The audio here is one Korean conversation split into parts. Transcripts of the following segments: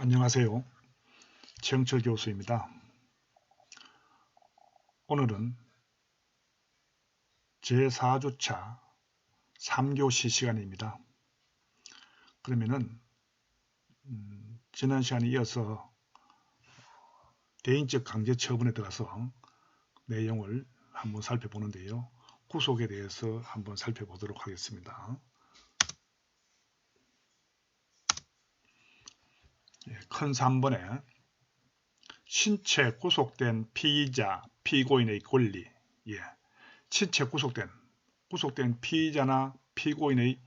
안녕하세요. 최영철 교수입니다. 오늘은 제4주차 3교시 시간입니다. 그러면은 지난 시간에 이어서 대인적 강제 처분에 들어가서 내용을 한번 살펴보는데요. 구속에 대해서 한번 살펴보도록 하겠습니다. 큰 3번에 신체 구속된 피의자, 피고인의 권리, 신체 구속된 피의자나 피고인의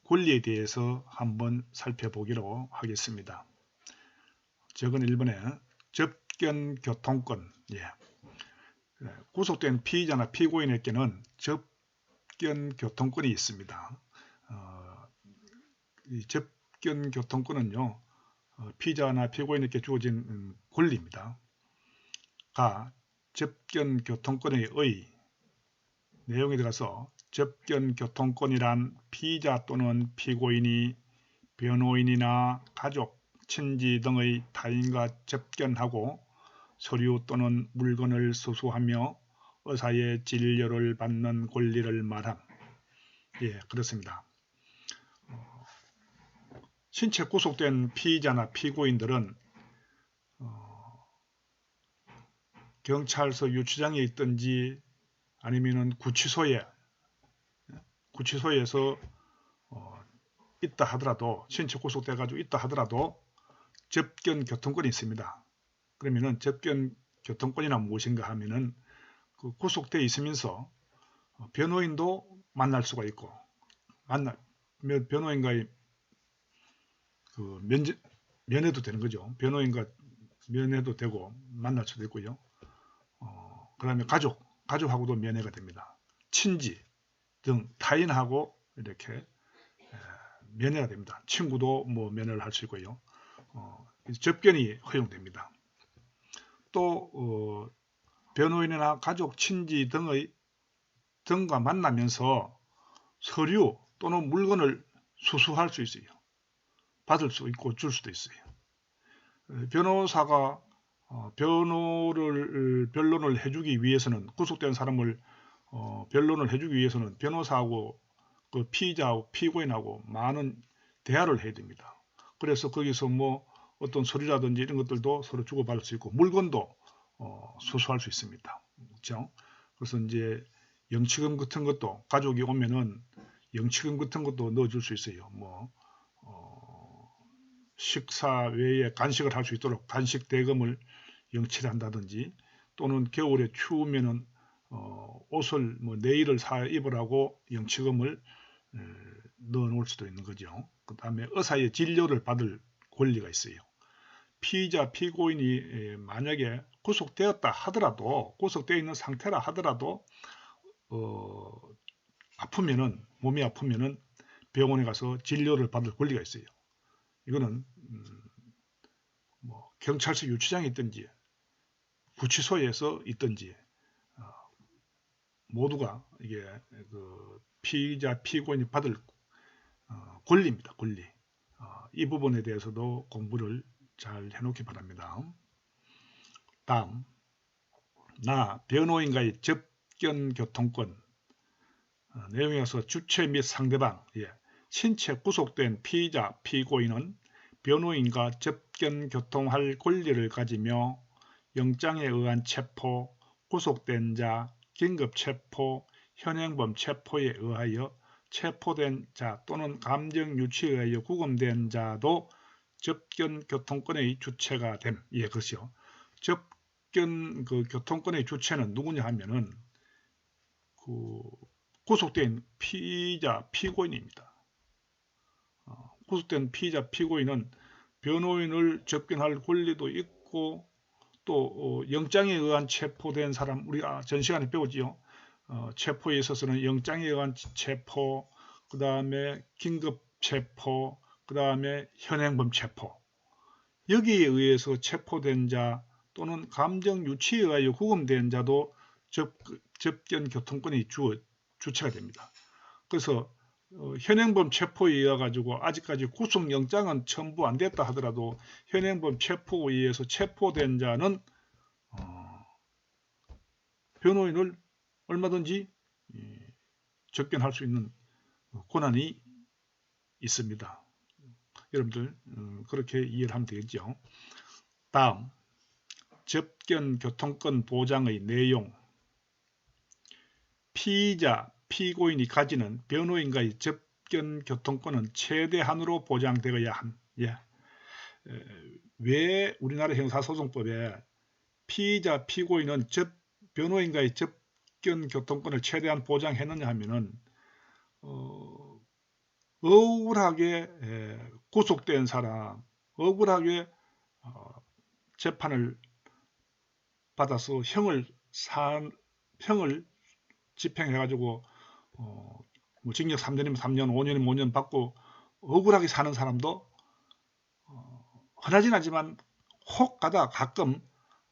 권리에 대해서 한번 살펴보기로 하겠습니다. 적은 1번에 접견교통권, 구속된 피의자나 피고인에게는 접견교통권이 있습니다. 이 접견교통권은요, 피의자나 피고인에게 주어진 권리입니다. 접견교통권의 내용에 들어가서 접견교통권이란 피의자 또는 피고인이 변호인이나 가족, 친지 등의 타인과 접견하고 서류 또는 물건을 수수하며 의사의 진료를 받는 권리를 말함. 그렇습니다. 신체 구속된 피의자나 피고인들은 경찰서 유치장에 있든지 아니면은 구치소에서 있다 하더라도, 신체 구속돼 가지고 있다 하더라도 접견 교통권이 있습니다. 그러면은 접견 교통권이나 무엇인가 하면은 그 구속돼 있으면서 변호인도 만날 수가 있고, 변호인과의 그 면회도 되는 거죠. 변호인과 면회도 되고 만날 수도 있고요. 그 다음에 가족하고도 면회가 됩니다. 친지 등 타인하고 이렇게 면회가 됩니다. 친구도 면회를 할 수 있고요. 접견이 허용됩니다. 또 변호인이나 가족, 친지 등과 만나면서 서류 또는 물건을 수수할 수 있어요. 받을 수 있고 줄 수도 있어요. 변호사가 변론을 해주기 위해서는, 구속된 사람을 변론을 해주기 위해서는 변호사하고 그 피의자하고 피고인하고 많은 대화를 해야 됩니다. 그래서 거기서 어떤 서류라든지 이런 것들도 서로 주고받을 수 있고 물건도 수수할 수 있습니다. 그렇죠? 그래서 이제 영치금 같은 것도, 가족이 오면은 영치금 같은 것도 넣어줄 수 있어요. 식사 외에 간식을 할 수 있도록 간식 대금을 영치를 한다든지, 또는 겨울에 추우면은 옷을 네일을 사 입으라고 영치금을 넣어 놓을 수도 있는 거죠. 그 다음에 의사의 진료를 받을 권리가 있어요. 피의자, 피고인이 만약에 구속되었다 하더라도, 구속되어 있는 상태라 하더라도 몸이 아프면은 병원에 가서 진료를 받을 권리가 있어요. 이거는 경찰서 유치장에 있든지 구치소에서 있든지 모두가 이게 그 피의자, 피고인이 받을 권리입니다. 권리. 이 부분에 대해서도 공부를 잘 해놓기 바랍니다. 다음, 변호인과의 접견교통권. 내용에서 주체 및 상대방, 신체 구속된 피의자, 피고인은 변호인과 접견교통할 권리를 가지며 영장에 의한 체포, 구속된 자, 긴급체포, 현행범 체포에 의하여 체포된 자 또는 감정유치에 의하여 구금된 자도 접견교통권의 주체가 됨. 그것이요. 접견 교통권의 주체는 누구냐 하면은 구속된 피의자, 피고인입니다. 구속된 피의자, 피고인은 변호인을 접견할 권리도 있고, 또 영장에 의한 체포된 사람, 우리가 전 시간에 배우지요. 체포에 있어서는 영장에 의한 체포, 그 다음에 긴급 체포, 그 다음에 현행범 체포. 여기에 의해서 체포된 자 또는 감정 유치에 의하여 구금된 자도 접견 교통권이 주체가 됩니다. 그래서 현행범 체포에 의해 가지고 아직까지 구속영장은 첨부 안 됐다 하더라도 현행범 체포에 의해서 체포된 자는 변호인을 얼마든지 접견할 수 있는 권한이 있습니다. 여러분들 그렇게 이해를 하면 되겠죠. 다음 접견 교통권 보장의 내용. 피의자, 피고인이 가지는 변호인과의 접견 교통권은 최대한으로 보장되어야 함. 왜 우리나라 형사소송법에 피의자, 피고인은 변호인과의 접견 교통권을 최대한 보장했느냐 하면은 억울하게 구속된 사람, 억울하게 재판을 받아서 형을 집행해가지고 뭐 징역 3년이면 3년, 5년이면 5년 받고 억울하게 사는 사람도 흔하진 않지만 혹 가다 가끔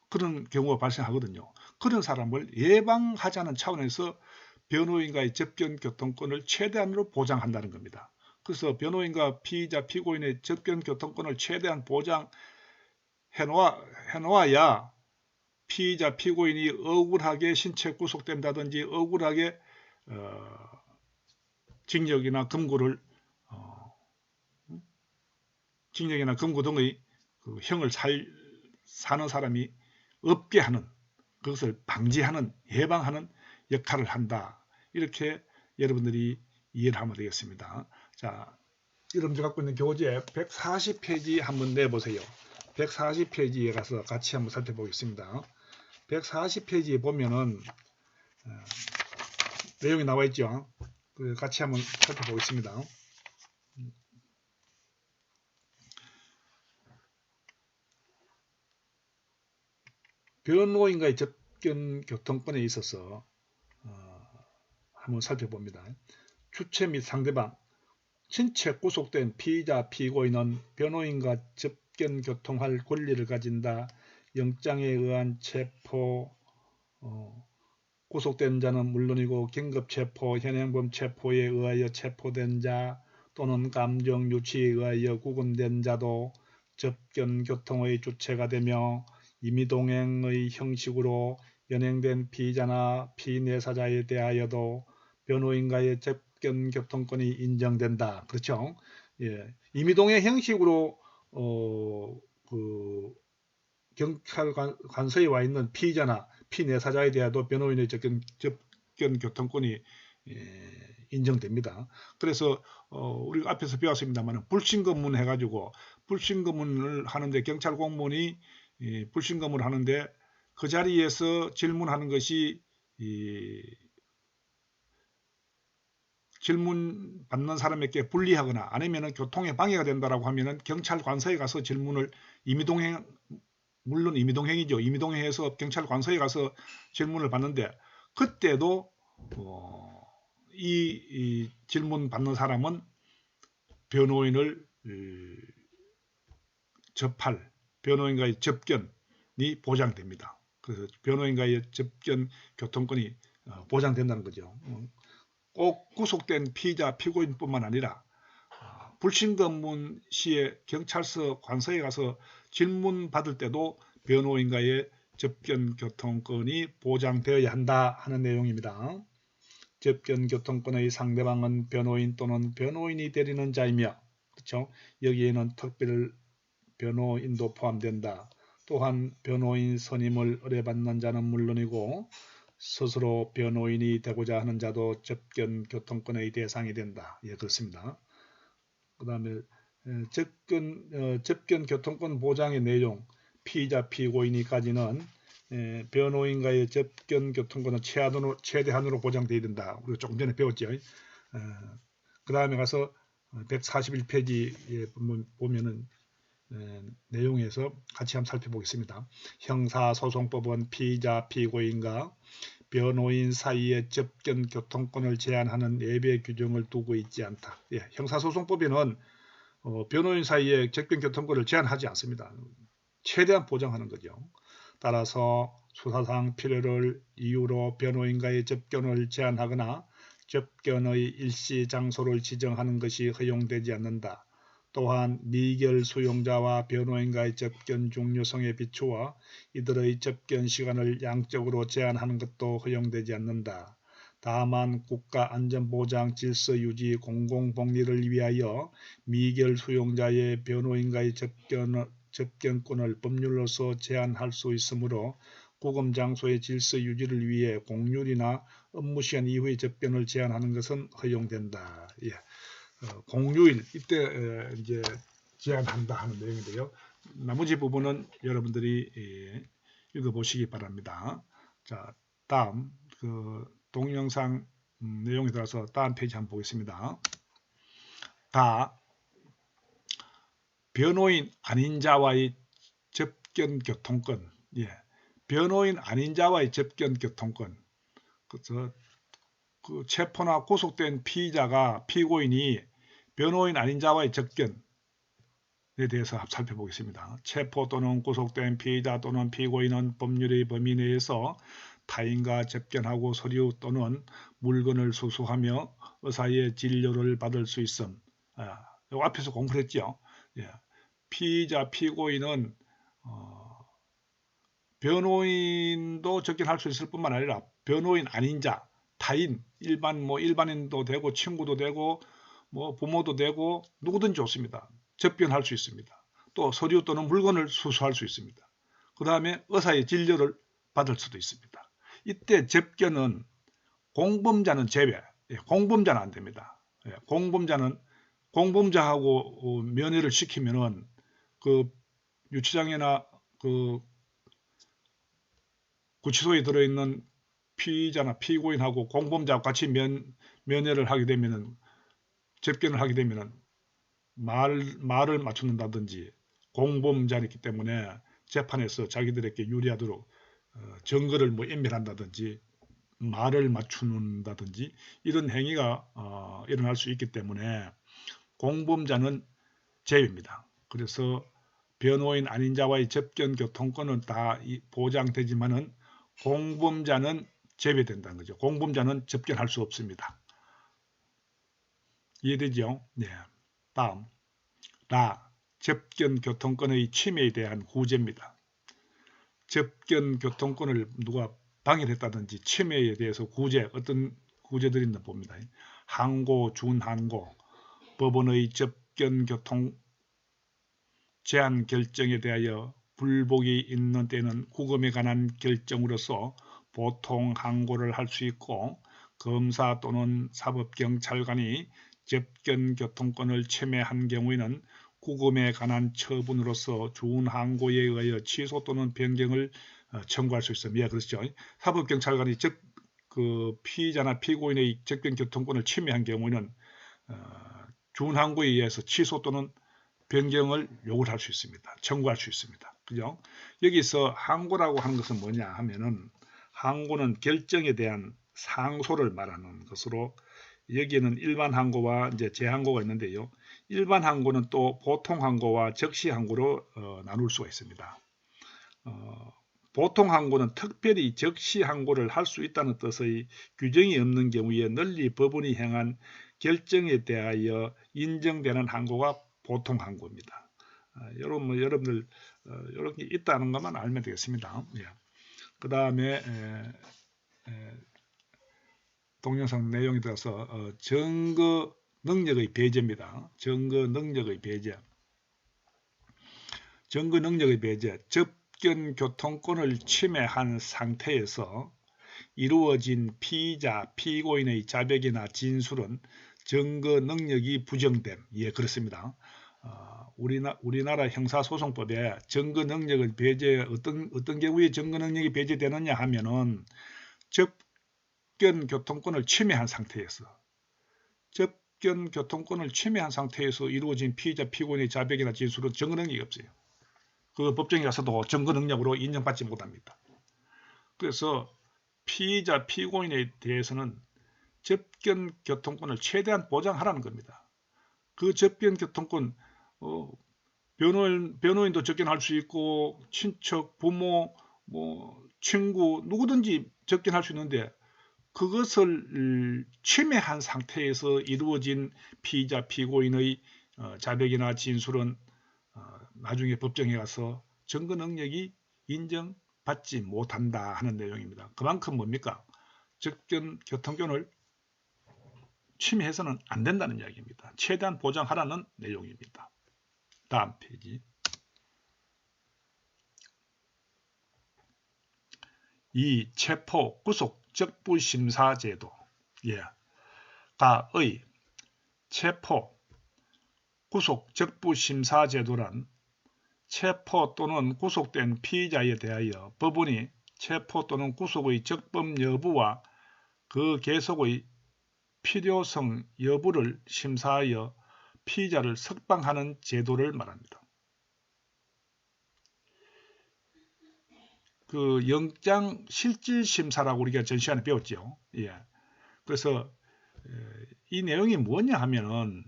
그런 경우가 발생하거든요. 그런 사람을 예방하자는 차원에서 변호인과의 접견 교통권을 최대한으로 보장한다는 겁니다. 그래서 변호인과 피의자, 피고인의 접견 교통권을 최대한 보장해놓아야 피의자, 피고인이 억울하게 신체 구속된다든지 억울하게 징역이나 금고 등의 그 형을 사는 사람이 없게 하는, 그것을 방지하는, 예방하는 역할을 한다. 이렇게 여러분들이 이해를 하면 되겠습니다. 자, 여러분들 갖고 있는 교재 140페이지 한번 내보세요. 140페이지에 가서 같이 한번 살펴보겠습니다. 140페이지에 보면은 내용이 나와 있죠. 같이 한번 살펴보겠습니다. 변호인과의 접견 교통권에 있어서 한번 살펴봅니다. 주체 및 상대방, 신체 구속된 피의자, 피고인은 변호인과 접견 교통할 권리를 가진다. 영장에 의한 체포, 구속된 자는 물론이고 긴급체포, 현행범 체포에 의하여 체포된 자 또는 감정 유치에 의하여 구금된 자도 접견 교통의 주체가 되며 임의동행의 형식으로 연행된 피의자나 피내사자에 대하여도 변호인과의 접견 교통권이 인정된다. 그렇죠? 예. 임의동행 형식으로 경찰 관서에 와 있는 피의자나 피내사자에 대하여도 변호인의 접견 교통권이 인정됩니다. 그래서 우리가 앞에서 배웠습니다만 불신검문 해가지고 불신검문을 하는데 경찰 공무원이 불신검문을 하는데 그 자리에서 질문하는 것이 질문 받는 사람에게 불리하거나 아니면 교통에 방해가 된다라고 하면은 경찰 관서에 가서 질문을 임의동행, 물론 임의동행이죠. 임의동행해서 경찰 관서에 가서 질문을 받는데 그때도 이 질문 받는 사람은 변호인을 접할 변호인과의 접견이 보장됩니다. 그래서 변호인과의 접견 교통권이 보장된다는 거죠. 꼭 구속된 피의자, 피고인뿐만 아니라 불신검문 시에 경찰서 관서에 가서 질문 받을 때도 변호인과의 접견 교통권이 보장되어야 한다 하는 내용입니다. 접견 교통권의 상대방은 변호인 또는 변호인이 되리는 자이며, 그렇죠? 여기에는 특별 변호인도 포함된다. 또한 변호인 선임을 의뢰받는 자는 물론이고 스스로 변호인이 되고자 하는 자도 접견 교통권의 대상이 된다. 예, 그렇습니다. 그 다음에 접견 교통권 보장의 내용, 피의자, 피고인이 가지는 변호인과의 접견 교통권은 최대한으로 보장되어야 된다. 우리가 조금 전에 배웠죠. 그 다음에 가서 141페이지에 보면은 내용에서 같이 한번 살펴보겠습니다. 형사소송법은 피의자, 피고인과 변호인 사이의 접견 교통권을 제한하는 예외 규정을 두고 있지 않다. 예, 형사소송법에는 변호인 사이의 접견 교통권을 제한하지 않습니다. 최대한 보장하는 거죠. 따라서 수사상 필요를 이유로 변호인과의 접견을 제한하거나 접견의 일시 장소를 지정하는 것이 허용되지 않는다. 또한 미결 수용자와 변호인과의 접견 중요성에 비추어 이들의 접견 시간을 양적으로 제한하는 것도 허용되지 않는다. 다만 국가안전보장 질서유지 공공복리를 위하여 미결 수용자의 변호인과의 접견권을 법률로서 제한할 수 있으므로 구금장소의 질서유지를 위해 공휴일이나 업무시간 이후의 접견을 제한하는 것은 허용된다. 예. 공휴일 이때 이제 제한한다 하는 내용인데요. 나머지 부분은 여러분들이 읽어보시기 바랍니다. 자, 다음 동영상 내용에 따라서 다음 페이지 한번 보겠습니다. 다 변호인 아닌 자와의 접견 교통권. 예. 변호인 아닌 자와의 접견 교통권. 그래서 그 체포나 구속된 피고인이 변호인 아닌 자와의 접견에 대해서 살펴보겠습니다. 체포 또는 구속된 피의자 또는 피고인은 법률의 범위 내에서 타인과 접견하고 서류 또는 물건을 수수하며 의사의 진료를 받을 수 있음. 요 앞에서 공부했죠. 예. 피의자, 피고인은 변호인도 접견할 수 있을 뿐만 아니라 변호인 아닌 자, 타인, 일반인도 되고 친구도 되고 뭐 부모도 되고 누구든 좋습니다. 접견할 수 있습니다. 또 서류 또는 물건을 수수할 수 있습니다. 그 다음에 의사의 진료를 받을 수도 있습니다. 이때 접견은 공범자는 제외, 공범자는 안 됩니다. 공범자하고 면회를 시키면은 그 유치장이나 그 구치소에 들어있는 피의자나 피고인하고 공범자와 같이 면회를 하게 되면은 접견을 하게 되면은 말을 맞춘다든지 공범자이기 때문에 재판에서 자기들에게 유리하도록 증거를 인멸한다든지 말을 맞추는다든지 이런 행위가 일어날 수 있기 때문에 공범자는 제외입니다. 그래서 변호인 아닌 자와의 접견 교통권은 다 보장되지만은 공범자는 제외된다는 거죠. 공범자는 접견할 수 없습니다. 이해되죠? 네. 다음 접견 교통권의 침해에 대한 구제입니다. 접견 교통권을 누가 방해했다든지 침해에 대해서 어떤 구제들이 있나 봅니다. 항고, 준항고, 법원의 접견 교통 제한 결정에 대하여 불복이 있는 때는 구금에 관한 결정으로서 보통 항고를 할 수 있고 검사 또는 사법경찰관이 접견 교통권을 침해한 경우에는 구금에 관한 처분으로서 준항고에 의하여 취소 또는 변경을 청구할 수 있습니다. 그렇죠. 사법경찰관이 피의자나 피고인의 접견 교통권을 침해한 경우에는 준항고에 의해서 취소 또는 변경을 요구할 수 있습니다. 청구할 수 있습니다. 그죠? 여기서 항고라고 하는 것은 뭐냐 하면은 항고는 결정에 대한 상소를 말하는 것으로 여기에는 일반 항고와 이제 재항고가 있는데요. 일반 항고는 또 보통 항고와 적시 항고로 나눌 수가 있습니다. 보통 항고는 특별히 적시 항고를 할 수 있다는 뜻의 규정이 없는 경우에 널리 법원이 행한 결정에 대하여 인정되는 항고가 보통 항고입니다. 여러분들 이렇게 있다는 것만 알면 되겠습니다. 예. 그 다음에 동영상 내용에 따라서 증거 능력의 배제입니다. 증거 능력의 배제. 증거 능력의 배제. 접견 교통권을 침해한 상태에서 이루어진 피의자, 피고인의 자백이나 진술은 증거 능력이 부정됨. 예, 그렇습니다. 우리나라 형사소송법에 증거 능력을 어떤 경우에 증거 능력이 배제되느냐 하면은 접견 교통권을 침해한 상태에서 이루어진 피의자, 피고인의 자백이나 진술은 증거 능력이 없어요. 그 법정에 가서도 증거 능력으로 인정받지 못합니다. 그래서 피의자, 피고인에 대해서는 접견 교통권을 최대한 보장하라는 겁니다. 그 접견 교통권 변호인도 접견할 수 있고 친척, 부모, 친구 누구든지 접견할 수 있는데 그것을 침해한 상태에서 이루어진 피의자 피고인의 자백이나 진술은 나중에 법정에 가서 증거 능력이 인정받지 못한다 하는 내용입니다. 그만큼 뭡니까? 접견 교통권을 침해해서는 안 된다는 이야기입니다. 최대한 보장하라는 내용입니다. 다음 페이지. 이 체포 구속 적부심사제도 가의 체포 구속 적부심사제도란 체포 또는 구속된 피의자에 대하여 법원이 체포 또는 구속의 적법 여부와 그 계속의 필요성 여부를 심사하여 피의자를 석방하는 제도를 말합니다. 그 영장 실질 심사라고 우리가 전 시간에 배웠죠. 그래서 이 내용이 뭐냐 하면은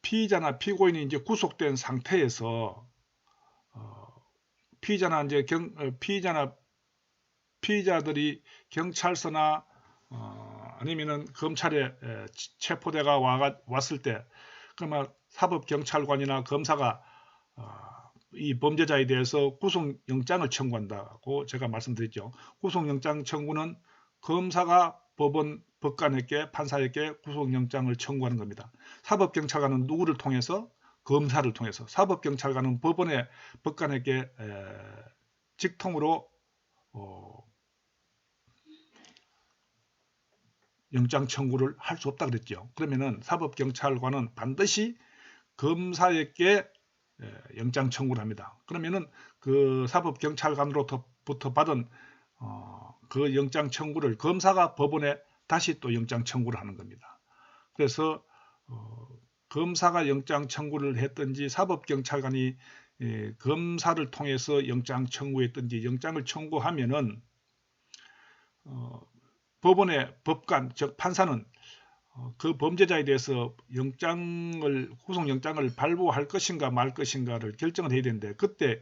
피의자나 피고인이 이제 구속된 상태에서 피의자들이 경찰서나 아니면은 검찰에 체포대가 왔을 때 그러면 사법경찰관이나 검사가 이 범죄자에 대해서 구속영장을 청구한다고 제가 말씀드렸죠. 구속영장 청구는 검사가 법관에게 판사에게 구속영장을 청구하는 겁니다. 사법경찰관은 누구를 통해서? 검사를 통해서. 사법경찰관은 법관에게 직통으로 영장 청구를 할 수 없다 그랬죠. 그러면은 사법경찰관은 반드시 검사에게 영장 청구를 합니다. 그러면은 그 사법경찰관으로부터 받은 그 영장 청구를 검사가 법원에 다시 또 영장 청구를 하는 겁니다. 그래서 검사가 영장 청구를 했든지 사법경찰관이 검사를 통해서 영장 청구했든지 영장을 청구하면은 법원의 법관 즉 판사는 그 범죄자에 대해서 구속영장을 발부할 것인가 말 것인가를 결정을 해야 되는데 그때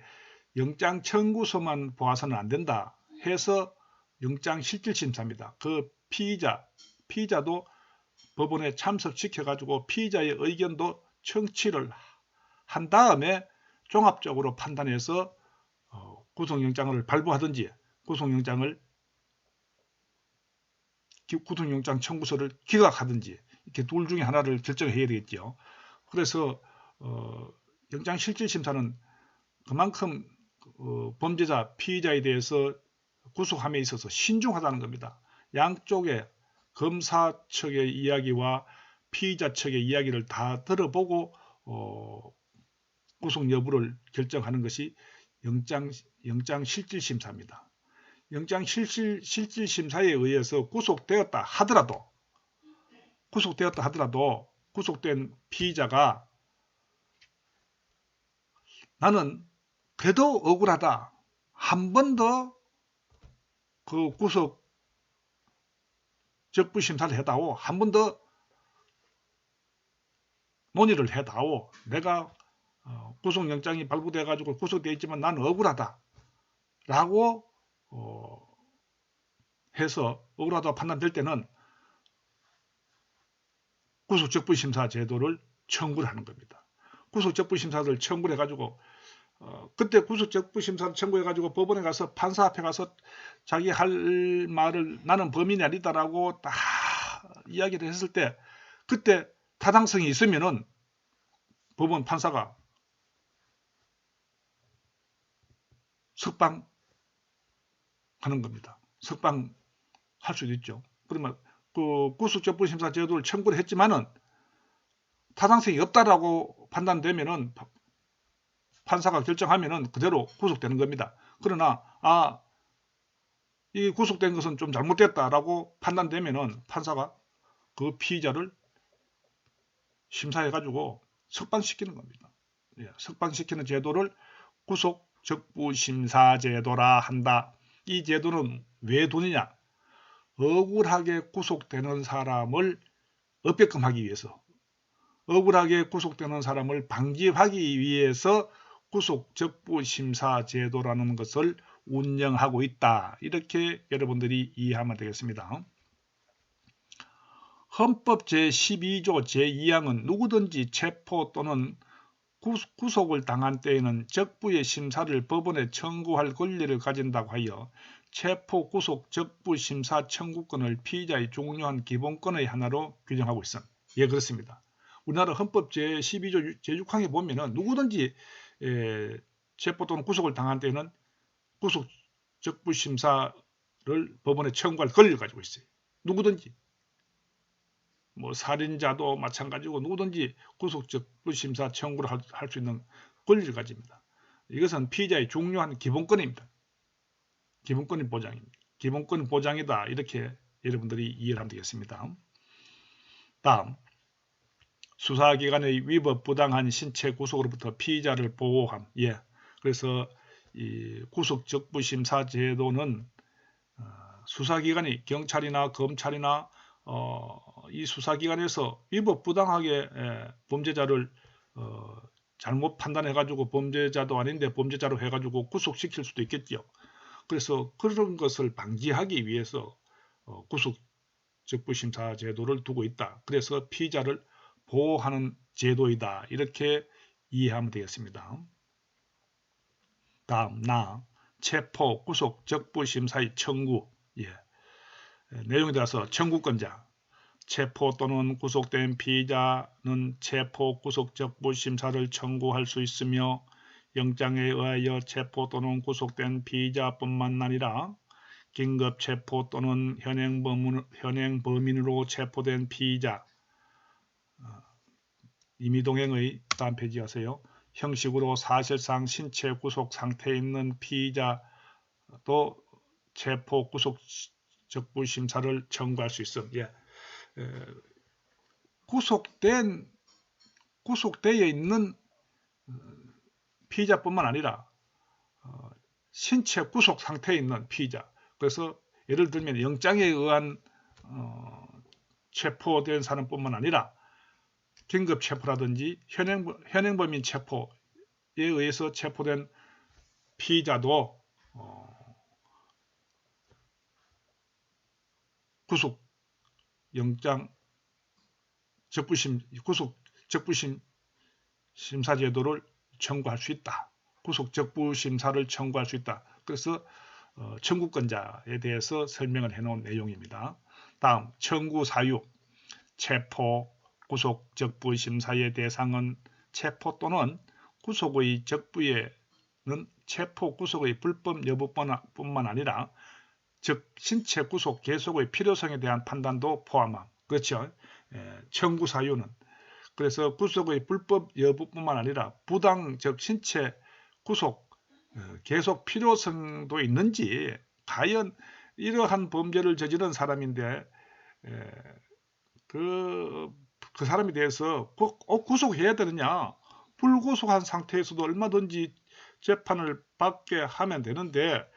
영장 청구서만 보아서는 안 된다 해서 영장 실질심사입니다. 그 피의자도 법원에 참석시켜 가지고 피의자의 의견도 청취를 한 다음에 종합적으로 판단해서 구속영장을 발부하든지 구속영장 청구서를 기각하든지 이렇게 둘 중에 하나를 결정해야 되겠죠. 그래서 영장실질심사는 그만큼 범죄자, 피의자에 대해서 구속함에 있어서 신중하다는 겁니다. 양쪽의 검사 측의 이야기와 피의자 측의 이야기를 다 들어보고 구속 여부를 결정하는 것이 영장실질심사입니다. 영장실질심사에 의해서 구속되었다 하더라도 구속된 피의자가 나는 그래도 억울하다. 한 번 더 그 구속 적부심사를 해다오. 한 번 더 논의를 해다오. 내가 구속영장이 발부돼 가지고 구속되어 있지만 나는 억울하다. 라고 해서 억울하다고 판단될 때는 구속적부심사 제도를 청구를 하는 겁니다. 구속적부심사를 청구를 해가지고 그때 구속적부심사를 청구해가지고 법원에 가서 판사 앞에 가서 자기 할 말을 나는 범인이 아니다라고 딱 이야기를 했을 때 그때 타당성이 있으면은 법원 판사가 석방하는 겁니다. 석방할 수도 있죠. 그러면 그 구속적부심사 제도를 청구를 했지만은 타당성이 없다라고 판단되면은 판사가 결정하면은 그대로 구속되는 겁니다. 그러나 이 구속된 것은 좀 잘못됐다라고 판단되면은 판사가 그 피의자를 심사해 가지고 석방시키는 겁니다. 석방시키는 제도를 구속적부심사제도라 한다. 이 제도는 왜 두느냐? 억울하게 구속되는 사람을 업백금하기 위해서, 억울하게 구속되는 사람을 방지하기 위해서 구속적부심사제도라는 것을 운영하고 있다. 이렇게 여러분들이 이해하면 되겠습니다. 헌법 제12조 제2항은 누구든지 체포 또는 구속을 당한 때에는 적부의 심사를 법원에 청구할 권리를 가진다고 하여 체포, 구속, 적부 심사 청구권을 피의자의 중요한 기본권의 하나로 규정하고 있습니다. 예, 그렇습니다. 우리나라 헌법 제12조 제6항에 보면은 누구든지 체포 또는 구속을 당한 때에는 구속, 적부 심사를 법원에 청구할 권리를 가지고 있어요. 누구든지. 뭐 살인자도 마찬가지고 누구든지 구속적부 심사 청구를 할 수 있는 권리를 가집니다. 이것은 피의자의 중요한 기본권입니다. 기본권 보장입니다. 기본권 보장이다. 이렇게 여러분들이 이해를 하면 되겠습니다. 다음, 수사기관의 위법 부당한 신체 구속으로부터 피의자를 보호함. 예. 그래서 이 구속적부 심사 제도는 수사기관이 경찰이나 검찰이나 이 수사기관에서 위법 부당하게 범죄자를 잘못 판단해가지고 범죄자도 아닌데 범죄자로 해가지고 구속시킬 수도 있겠죠. 그래서 그런 것을 방지하기 위해서 구속적부심사 제도를 두고 있다. 그래서 피의자를 보호하는 제도이다. 이렇게 이해하면 되겠습니다. 다음, 체포, 구속, 적부심사의 청구. 예. 내용에 따라서 청구권자, 체포 또는 구속된 피의자는 체포, 구속, 적부 심사를 청구할 수 있으며 영장에 의하여 체포 또는 구속된 피의자뿐만 아니라 긴급 체포 또는 현행 범인으로 체포된 피의자, 임의동행의 다음 페이지 하세요. 형식으로 사실상 신체 구속 상태에 있는 피의자도 체포, 구속, 적부 심사를 청구할 수 있음. 예. 구속되어 있는 피의자뿐만 아니라 신체 구속 상태에 있는 피의자. 그래서 예를 들면 영장에 의한 체포된 사람뿐만 아니라 긴급 체포라든지 현행범인 체포에 의해서 체포된 피의자도 구속 영장 구속 적부심 심사 제도를 청구할 수 있다. 구속 적부 심사를 청구할 수 있다. 그래서 청구권자에 대해서 설명을 해놓은 내용입니다. 다음, 청구 사유, 체포, 구속 적부 심사의 대상은 체포 또는 구속의 적부에는 체포, 구속의 불법 여부뿐만 아니라 즉 신체 구속 계속의 필요성에 대한 판단도 포함함. 그렇죠. 청구 사유는 그래서 구속의 불법 여부뿐만 아니라 부당 즉 신체 구속 계속 필요성도 있는지 과연 이러한 범죄를 저지른 사람인데 그 사람에 대해서 꼭 구속해야 되느냐, 불구속한 상태에서도 얼마든지 재판을 받게 하면 되는데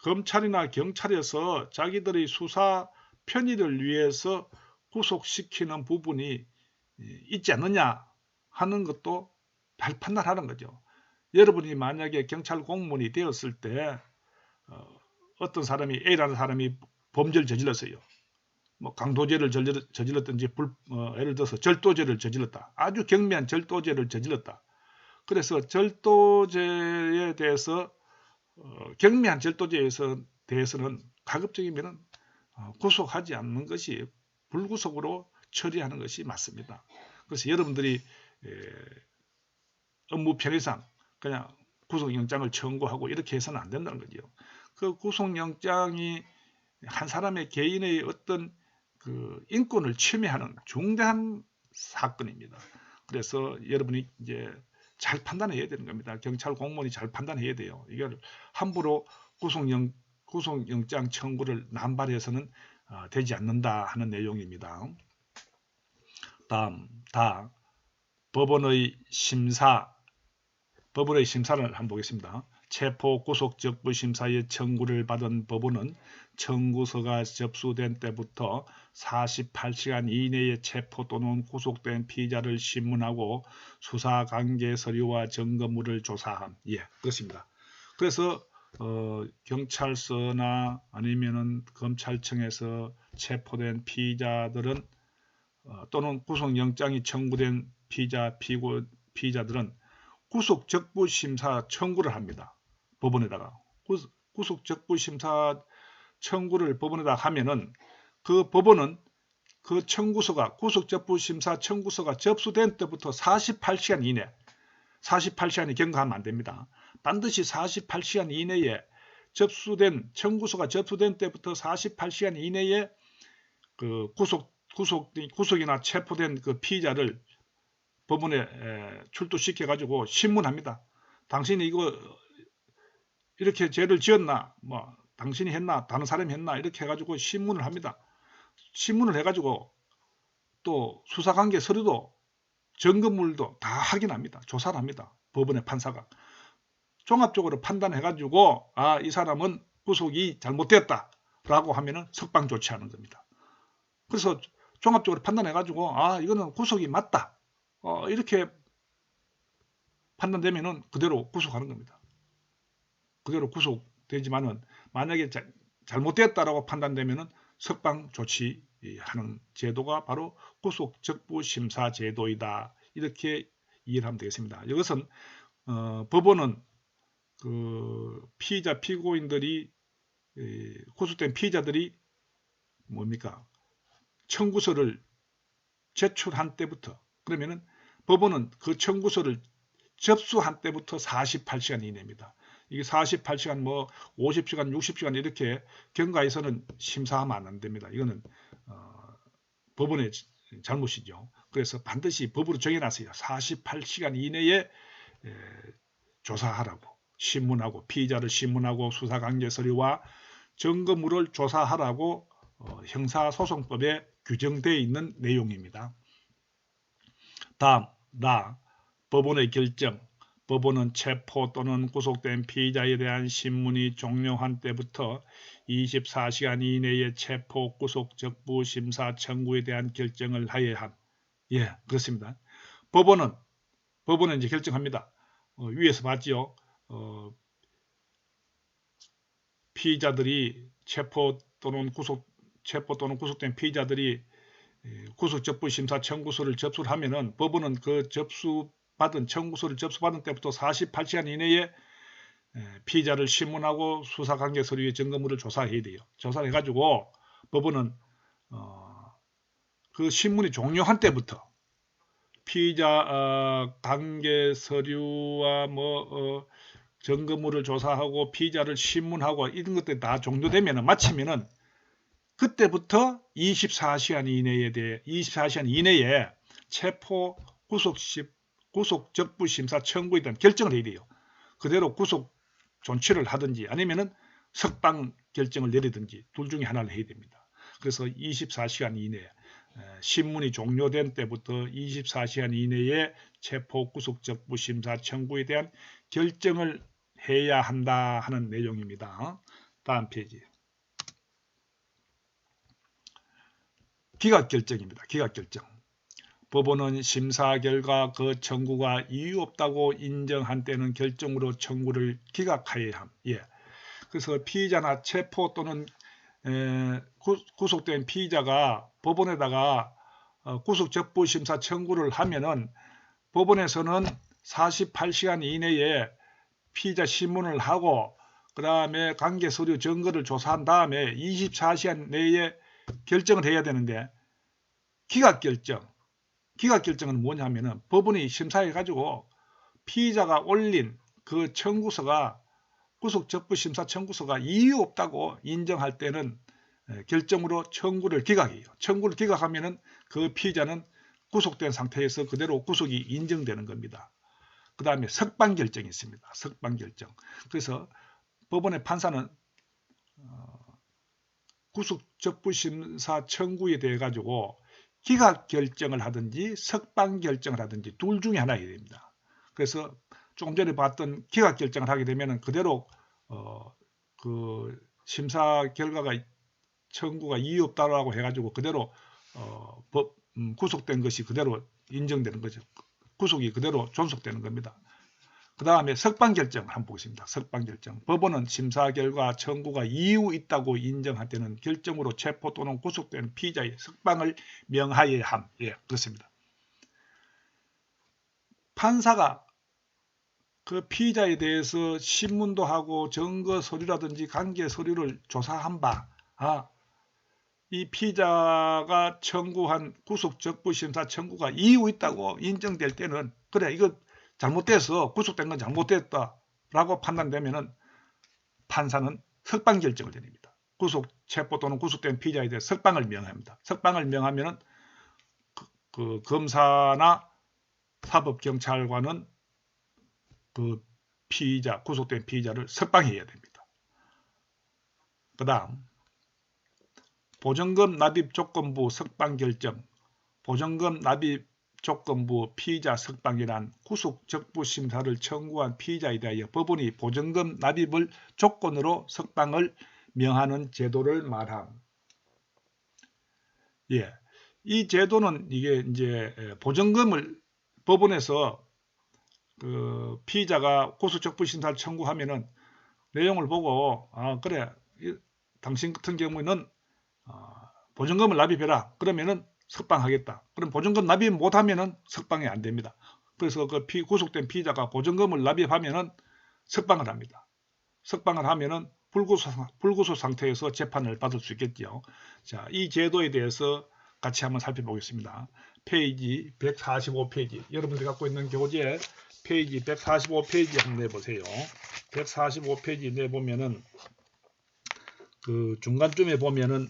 검찰이나 경찰에서 자기들의 수사 편의를 위해서 구속시키는 부분이 있지 않느냐 하는 것도 잘 판단하는 거죠. 여러분이 만약에 경찰 공무원이 되었을 때 어떤 사람이 A라는 사람이 범죄를 저질렀어요. 뭐 강도죄를 저질렀든지 예를 들어서 절도죄를 저질렀다. 아주 경미한 절도죄를 저질렀다. 그래서 절도죄에 대해서 경미한 절도죄에 대해서는 가급적이면 구속하지 않는 것이 불구속으로 처리하는 것이 맞습니다. 그래서 여러분들이 업무 편의상 그냥 구속영장을 청구하고 이렇게 해서는 안 된다는 거죠. 그 구속영장이 한 사람의 개인의 어떤 그 인권을 침해하는 중대한 사건입니다. 그래서 여러분이 이제 잘 판단해야 되는 겁니다. 경찰 공무원이 잘 판단해야 돼요. 이걸 함부로 구속영장 청구를 남발해서는 되지 않는다 하는 내용입니다. 다음, 법원의 심사를 한번 보겠습니다. 체포 구속 적부 심사의 청구를 받은 법원은 청구서가 접수된 때부터 48시간 이내에 체포 또는 구속된 피의자를 신문하고 수사관계 서류와 증거물을 조사함. 예, 그렇습니다. 그래서 경찰서나 아니면은 검찰청에서 체포된 피의자들은 또는 구속영장이 청구된 피의자들은 구속적부심사 청구를 합니다. 법원에다가 구속적부심사 청구를 법원에다 하면은 그 법원은 그 청구서가 구속적부심사 청구서가 접수된 때부터 48시간 이내 48시간이 경과하면 안 됩니다. 반드시 48시간 이내에 청구서가 접수된 때부터 48시간 이내에 그 구속이나 체포된 그 피의자를 법원에 출두시켜 가지고 신문합니다. 당신이 이거 이렇게 죄를 지었나, 뭐 당신이 했나, 다른 사람이 했나 이렇게 해가지고 신문을 합니다. 신문을 해가지고 또 수사관계 서류도 증거물도 다 확인합니다. 조사를 합니다. 법원의 판사가 종합적으로 판단해가지고 이 사람은 구속이 잘못되었다라고 하면은 석방 조치하는 겁니다. 그래서 종합적으로 판단해가지고 이거는 구속이 맞다 이렇게 판단되면은 그대로 구속하는 겁니다. 그대로 구속되지만은 만약에 잘못됐다라고 판단되면은 석방 조치하는 제도가 바로 구속적부심사 제도이다. 이렇게 이해를 하면 되겠습니다. 이것은 법원은 그 피의자 피고인들이 구속된 피의자들이 뭡니까? 청구서를 제출한 때부터 그러면은 법원은 그 청구서를 접수한 때부터 48시간 이내입니다. 이게 48시간 뭐 50시간 60시간 이렇게 경과에서는 심사하면 안 됩니다. 이거는 법원의 잘못이죠. 그래서 반드시 법으로 정해놨어요. 48시간 이내에 조사하라고 신문하고 피의자를 신문하고 수사관계 서류와 증거물을 조사하라고 형사소송법에 규정되어 있는 내용입니다. 다음 법원의 결정. 법원은 체포 또는 구속된 피의자에 대한 신문이 종료한 때부터 24시간 이내에 체포, 구속, 적부, 심사, 청구에 대한 결정을 하여야 함. 예, 그렇습니다. 법원은 이제 결정합니다. 위에서 봤지요. 피의자들이 체포 또는 구속된 피의자들이 구속적부심사 청구서를 접수를 하면은 법원은 그 청구서를 접수받은 때부터 48시간 이내에 피의자를 신문하고 수사관계 서류의 증거물을 조사해야 돼요. 조사를 해가지고 법원은 그 신문이 종료한 때부터 피의자 관계 서류와 증거물을 조사하고 피의자를 신문하고 이런 것들이 다 종료되면 마치면은 그때부터 24시간 이내에 체포, 구속 적부심사 청구에 대한 결정을 해야 돼요. 그대로 구속 존치를 하든지 아니면은 석방 결정을 내리든지 둘 중에 하나를 해야 됩니다. 그래서 24시간 이내에 신문이 종료된 때부터 24시간 이내에 체포, 구속 적부심사 청구에 대한 결정을 해야 한다 하는 내용입니다. 다음 페이지. 기각결정입니다. 기각결정. 법원은 심사 결과 그 청구가 이유 없다고 인정한 때는 결정으로 청구를 기각하여야 함. 예. 그래서 피의자나 체포 또는 구속된 피의자가 법원에다가 구속적부심사 청구를 하면은 법원에서는 48시간 이내에 피의자 신문을 하고 그 다음에 관계서류 증거를 조사한 다음에 24시간 내에 결정을 해야 되는데 기각결정은 뭐냐면은 법원이 심사해가지고 피의자가 올린 그 청구서가 구속적부심사 청구서가 이유 없다고 인정할 때는 결정으로 청구를 기각해요. 청구를 기각하면은 그 피의자는 구속된 상태에서 그대로 구속이 인정되는 겁니다. 그 다음에 석방결정이 있습니다. 석방결정. 그래서 법원의 판사는 구속적부심사 청구에 대해 가지고 기각결정을 하든지 석방결정을 하든지 둘 중에 하나여야 됩니다. 그래서 조금 전에 봤던 기각결정을 하게 되면 그대로 그 심사 결과가 청구가 이유 없다라고 해가지고 그대로 구속된 것이 그대로 인정되는 거죠. 구속이 그대로 존속되는 겁니다. 그 다음에 석방결정 한번 보겠습니다. 석방결정. 법원은 심사 결과 청구가 이유 있다고 인정할 때는 결정으로 체포 또는 구속된 피의자의 석방을 명하여야 함. 예, 그렇습니다. 판사가 그 피의자에 대해서 신문도 하고 증거 서류라든지 관계 서류를 조사한 바, 이 피의자가 청구한 구속적부심사 청구가 이유 있다고 인정될 때는 그래 이거 잘못돼서 구속된 건 잘못됐다라고 판단되면은 판사는 석방 결정을 내립니다. 구속 체포 또는 구속된 피의자에 대해 석방을 명합니다. 석방을 명하면은 그 검사나 사법경찰관은 그 피의자, 구속된 피의자를 석방해야 됩니다. 그 다음 보증금 납입 조건부 석방 결정. 보증금 납입 조건부 피의자 석방이란 구속 적부 심사를 청구한 피의자에 대하여 법원이 보증금 납입을 조건으로 석방을 명하는 제도를 말함. 예. 이 제도는 이게 이제 보증금을 법원에서 그 피의자가 구속 적부 심사를 청구하면은 내용을 보고 그래 당신 같은 경우에는 보증금을 납입해라. 그러면은 석방하겠다. 그럼 보증금 납입 못하면은 석방이 안 됩니다. 그래서 그 구속된 피의자가 보증금을 납입하면은 석방을 합니다. 석방을 하면은 불구속 상태에서 재판을 받을 수 있겠죠. 자, 이 제도에 대해서 같이 한번 살펴보겠습니다. 페이지 145페이지. 여러분들이 갖고 있는 교재 페이지 145페이지 한번 내보세요. 145페이지 내보면은 그 중간쯤에 보면은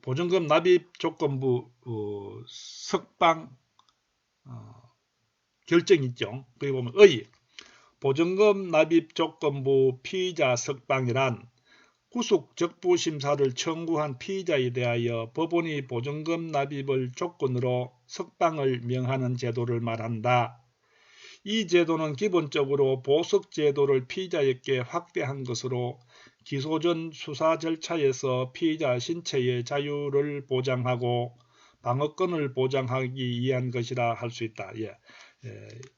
보증금 납입 조건부 석방 결정 있죠. 거기 보면 보증금 납입 조건부 피의자 석방이란 구속 적부 심사를 청구한 피의자에 대하여 법원이 보증금 납입을 조건으로 석방을 명하는 제도를 말한다. 이 제도는 기본적으로 보석 제도를 피의자에게 확대한 것으로 기소 전 수사 절차에서 피의자 신체의 자유를 보장하고 방어권을 보장하기 위한 것이라 할 수 있다.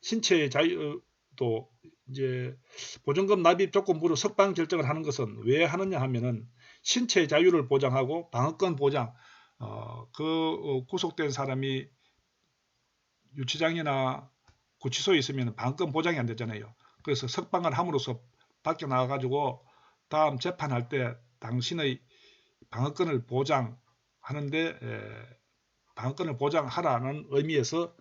신체의 자유도 이제 보증금 납입 조건부로 석방 결정을 하는 것은 왜 하느냐 하면은 신체의 자유를 보장하고 방어권 보장. 구속된 사람이 유치장이나 구치소에 있으면 방어권 보장이 안 되잖아요. 그래서 석방을 함으로써 밖에 나와가지고 다음 재판할 때 당신의 방어권을 보장하는데 방어권을 보장하라는 의미에서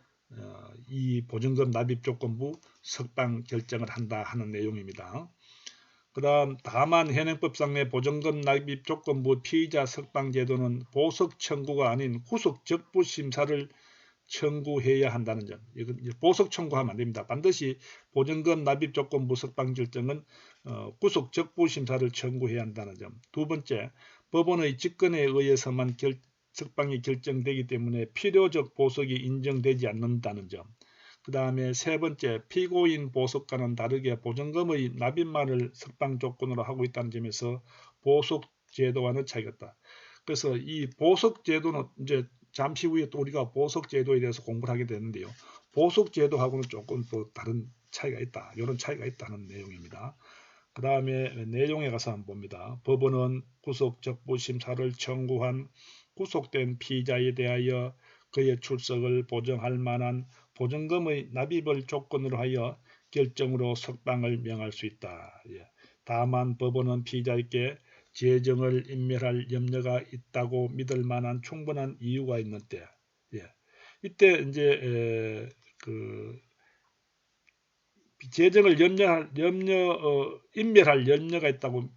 이 보증금 납입 조건부 석방 결정을 한다 하는 내용입니다. 그 다음 다만 현행법상 내 보증금 납입 조건부 피의자 석방 제도는 보석 청구가 아닌 구속 적부 심사를 청구해야 한다는 점. 이건 보석 청구하면 안 됩니다. 반드시 보증금 납입 조건부 석방 결정은 구속 적부 심사를 청구해야 한다는 점. 두 번째, 법원의 직권에 의해서만 석방이 결정되기 때문에 필요적 보석이 인정되지 않는다는 점. 그 다음에 세 번째, 피고인 보석과는 다르게 보증금의 납입만을 석방 조건으로 하고 있다는 점에서 보석 제도와는 차이가 있다. 그래서 이 보석 제도는 이제 잠시 후에 또 우리가 보석 제도에 대해서 공부를 하게 되는데요. 보석 제도하고는 조금 또 다른 차이가 있다. 이런 차이가 있다는 내용입니다. 그 다음에 내용에 가서 한번 봅니다. 법원은 구속 적부 심사를 청구한 구속된 피의자에 대하여 그의 출석을 보정할 만한 보증금의 납입을 조건으로 하여 결정으로 석방을 명할 수 있다. 다만 법원은 피의자에게 재정을 인멸할 염려가 있다고 믿을 만한 충분한 이유가 있는 때, 이때 이제 재정을 인멸할 염려가 있다고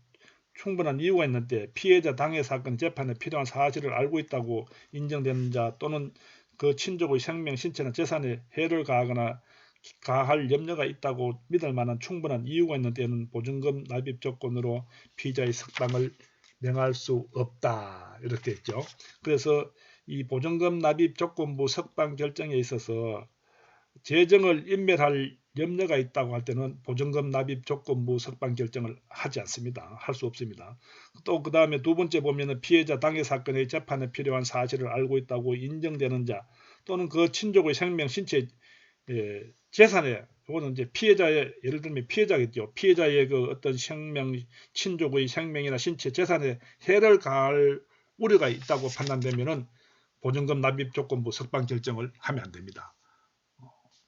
충분한 이유가 있는데 피해자 당해 사건 재판에 필요한 사실을 알고 있다고 인정되는 자 또는 그 친족의 생명, 신체나 재산에 해를 가하거나 가할 염려가 있다고 믿을 만한 충분한 이유가 있는 때는 보증금 납입 조건으로 피의자의 석방을 명할 수 없다. 이렇게 했죠. 그래서 이 보증금 납입 조건부 석방 결정에 있어서 재정을 인멸할 염려가 있다고 할 때는 보증금 납입 조건부 석방 결정을 하지 않습니다. 할 수 없습니다. 또 그 다음에 두 번째 보면은 피해자 당해 사건의 재판에 필요한 사실을 알고 있다고 인정되는 자 또는 그 친족의 생명, 신체 재산에 이거는 이제 피해자의 예를 들면 피해자겠죠. 피해자의 그 어떤 생명, 친족의 생명이나 신체, 재산에 해를 가할 우려가 있다고 판단되면은 보증금 납입 조건부 석방 결정을 하면 안 됩니다.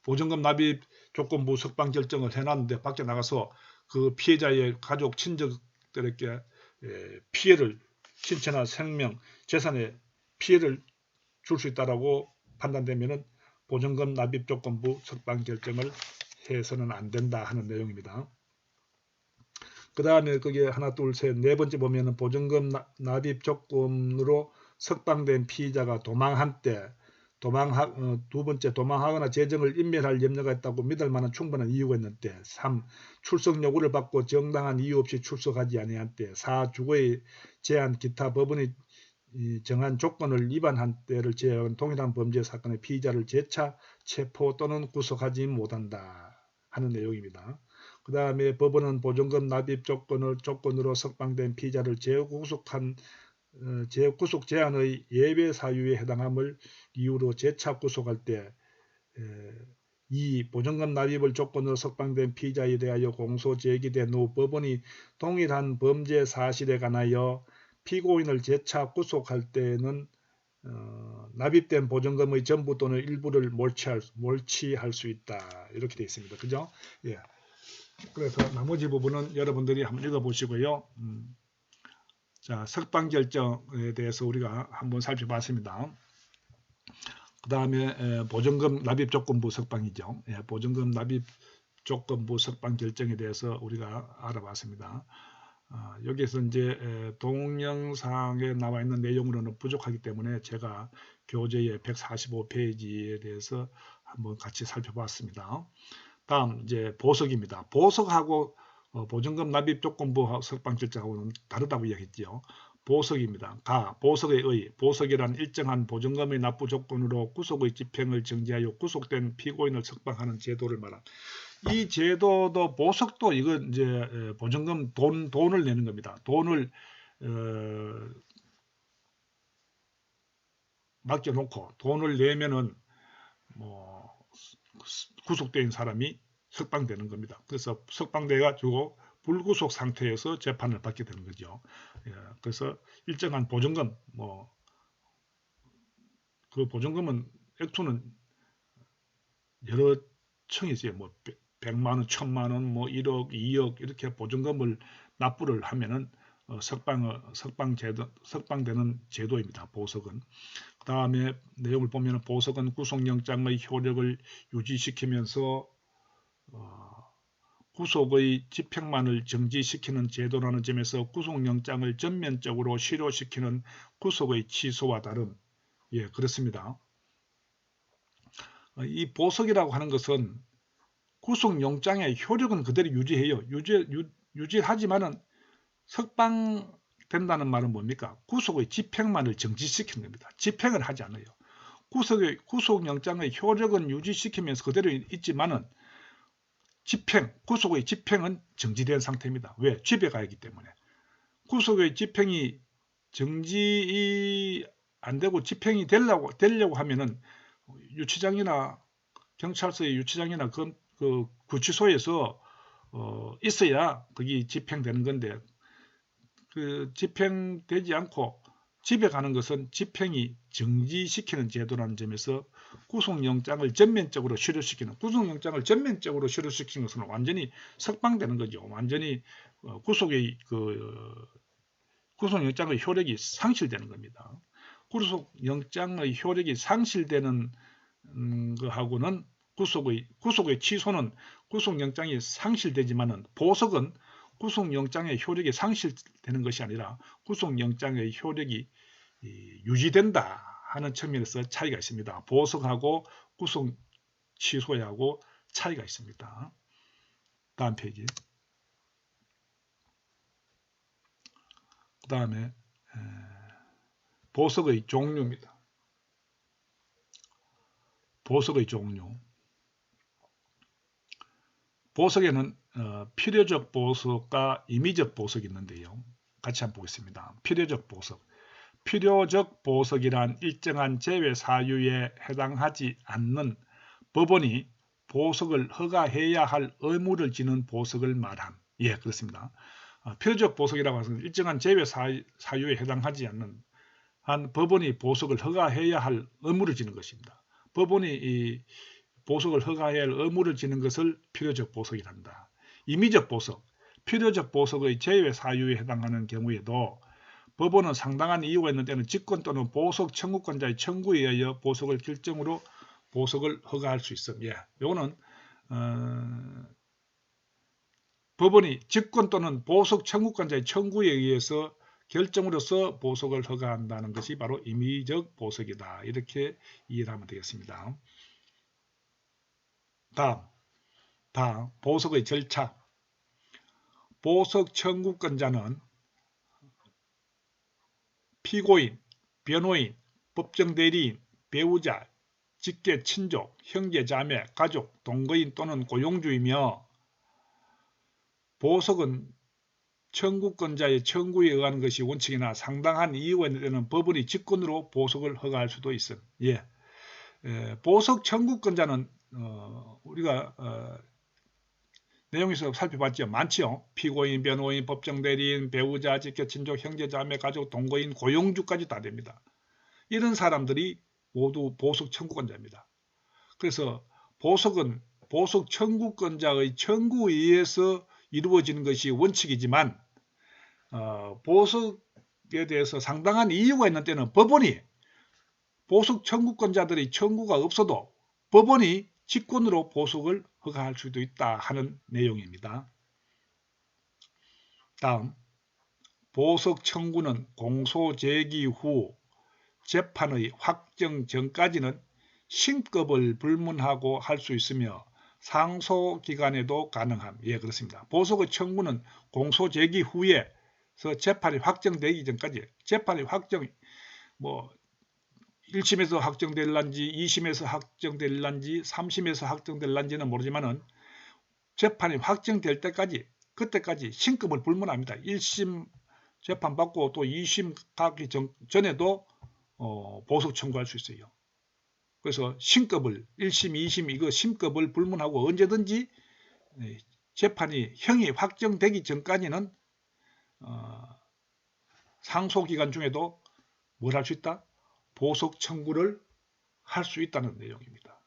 보증금 납입 조건부 석방 결정을 해놨는데 밖에 나가서 그 피해자의 가족, 친족들에게 피해를, 신체나 생명, 재산에 피해를 줄 수 있다라고 판단되면은 보증금 납입 조건부 석방 결정을 해서는 안 된다 하는 내용입니다. 그 다음에 그게 하나, 둘, 셋, 네 번째 보면은 보증금 납입 조건으로 석방된 피의자가 도망한 때, 두 번째 도망하거나 재정을 인멸할 염려가 있다고 믿을 만한 충분한 이유가 있는 때, 3. 출석 요구를 받고 정당한 이유 없이 출석하지 아니한 때, 4. 주거의 제한 기타 법원이 정한 조건을 위반한 때를 제외한 동일한 범죄 사건의 피의자를 재차 체포 또는 구속하지 못한다 하는 내용입니다. 그 다음에 법원은 보증금 납입 조건으로 석방된 피의자를 재구속 제한의 예외 사유에 해당함을 이유로 재차 구속할 때, 이 보증금 납입을 조건으로 석방된 피의자에 대하여 공소 제기된 후 법원이 동일한 범죄 사실에 관하여 피고인을 재차 구속할 때에는 납입된 보증금의 전부 또는 일부를 몰취할 수 있다. 이렇게 되어 있습니다. 그죠? 예. 그래서 나머지 부분은 여러분들이 한번 읽어보시고요. 자, 석방 결정에 대해서 우리가 한번 살펴봤습니다. 그 다음에 보증금 납입 조건부 석방이죠. 예, 보증금 납입 조건부 석방 결정에 대해서 우리가 알아봤습니다. 여기서 이제 동영상에 나와 있는 내용으로는 부족하기 때문에 제가 교재의 145페이지에 대해서 한번 같이 살펴봤습니다. 다음 이제 보석입니다. 보석하고 보증금 납입 조건부 석방 결정하고는 다르다고 이야기했죠. 보석입니다. 보석의 의, 보석이란 일정한 보증금의 납부 조건으로 구속의 집행을 정지하여 구속된 피고인을 석방하는 제도를 말합니다. 이 제도도 보석도 이건 이제 보증금 돈을 내는 겁니다. 돈을 맡겨놓고 돈을 내면은 뭐 구속된 사람이 석방되는 겁니다. 그래서 석방돼 가지고 불구속 상태에서 재판을 받게 되는 거죠. 그래서 일정한 보증금 그 보증금은 액수는 여러 층이 있어요. 100만 원, 1000만 원, 1억, 2억 이렇게 보증금을 납부를 하면은 석방되는 제도입니다. 보석은. 그 다음에 내용을 보면 보석은 구속영장의 효력을 유지시키면서 구속의 집행만을 정지시키는 제도라는 점에서 구속영장을 전면적으로 실효시키는 구속의 취소와 다름. 예, 그렇습니다. 이 보석이라고 하는 것은 구속영장의 효력은 그대로 유지해요. 유지하지만은 석방된다는 말은 뭡니까? 구속의 집행만을 정지시키는 겁니다. 집행을 하지 않아요. 구속영장의 효력은 유지시키면서 그대로 있지만은 구속의 집행은 정지된 상태입니다. 왜? 집에 가기 때문에. 구속의 집행이 정지 안 되고 집행이 되려고 하면은 유치장이나 경찰서의 유치장이나 그 구치소에서 있어야 거기 집행되는 건데 그 집행되지 않고 집에 가는 것은 집행이 정지시키는 제도라는 점에서 구속영장을 전면적으로 실효시키는 것은 완전히 석방되는 거죠. 완전히 구속영장의 효력이 상실되는 겁니다. 구속영장의 효력이 상실되는 거하고는 구속의 취소는 구속영장이 상실되지만은 보석은 구속영장의 효력이 상실되는 것이 아니라 구속영장의 효력이 유지된다 하는 측면에서 차이가 있습니다. 보석하고 구속 취소하고 차이가 있습니다. 다음 페이지. 그 다음에 보석의 종류입니다. 보석의 종류. 보석에는 필요적 보석과 임의적 보석이 있는데요. 같이 한번 보겠습니다. 필요적 보석. 필요적 보석이란 일정한 제외 사유에 해당하지 않는 법원이 보석을 허가해야 할 의무를 지는 보석을 말함. 예, 그렇습니다. 필요적 보석이라고 하는 것은 일정한 제외 사유에 해당하지 않는 한 법원이 보석을 허가해야 할 의무를 지는 것입니다. 법원이 이 보석을 허가해야 할 의무를 지는 것을 필요적 보석이란다. 임의적 보석, 필요적 보석의 제외 사유에 해당하는 경우에도 법원은 상당한 이유가 있는 때는 직권 또는 보석 청구권자의 청구에 의하여 보석을 결정으로 보석을 허가할 수 있음. 예, 요거는 법원이 직권 또는 보석 청구권자의 청구에 의해서 결정으로서 보석을 허가한다는 것이 바로 임의적 보석이다. 이렇게 이해를 하면 되겠습니다. 다음 보석의 절차. 보석 청구권자는 피고인, 변호인, 법정대리인, 배우자, 직계 친족, 형제, 자매, 가족, 동거인 또는 고용주이며 보석은 청구권자의 청구에 의한 것이 원칙이나 상당한 이유가 있는 때는 법원이 직권으로 보석을 허가할 수도 있음. 예. 보석 청구권자는 우리가 내용에서 살펴봤죠. 많지요. 피고인, 변호인, 법정대리인, 배우자, 직계 친족, 형제, 자매, 가족, 동거인, 고용주까지 다 됩니다. 이런 사람들이 모두 보석 청구권자입니다. 그래서 보석은 보석 청구권자의 청구에 의해서 이루어지는 것이 원칙이지만 보석에 대해서 상당한 이유가 있는 때는 법원이 보석 청구권자들의 청구가 없어도 법원이 직권으로 보석을 허가할 수도 있다 하는 내용입니다. 다음, 보석 청구는 공소 제기 후 재판의 확정 전까지는 신급을 불문하고 할 수 있으며 상소 기간에도 가능함. 예, 그렇습니다. 보석의 청구는 공소 제기 후에서 재판이 확정되기 전까지, 재판이 확정, 1심에서 확정될란지 2심에서 확정될란지 3심에서 확정될란지는 모르지만은 재판이 확정될 때까지, 그때까지 신급을 불문합니다. 1심 재판 받고 또 2심 가기 전에도 보석 청구할 수 있어요. 그래서 신급을 1심, 2심 이거 신급을 불문하고 언제든지 재판이 형이 확정되기 전까지는 상소기간 중에도 뭘 할 수 있다? 보석 청구를 할 수 있다는 내용입니다.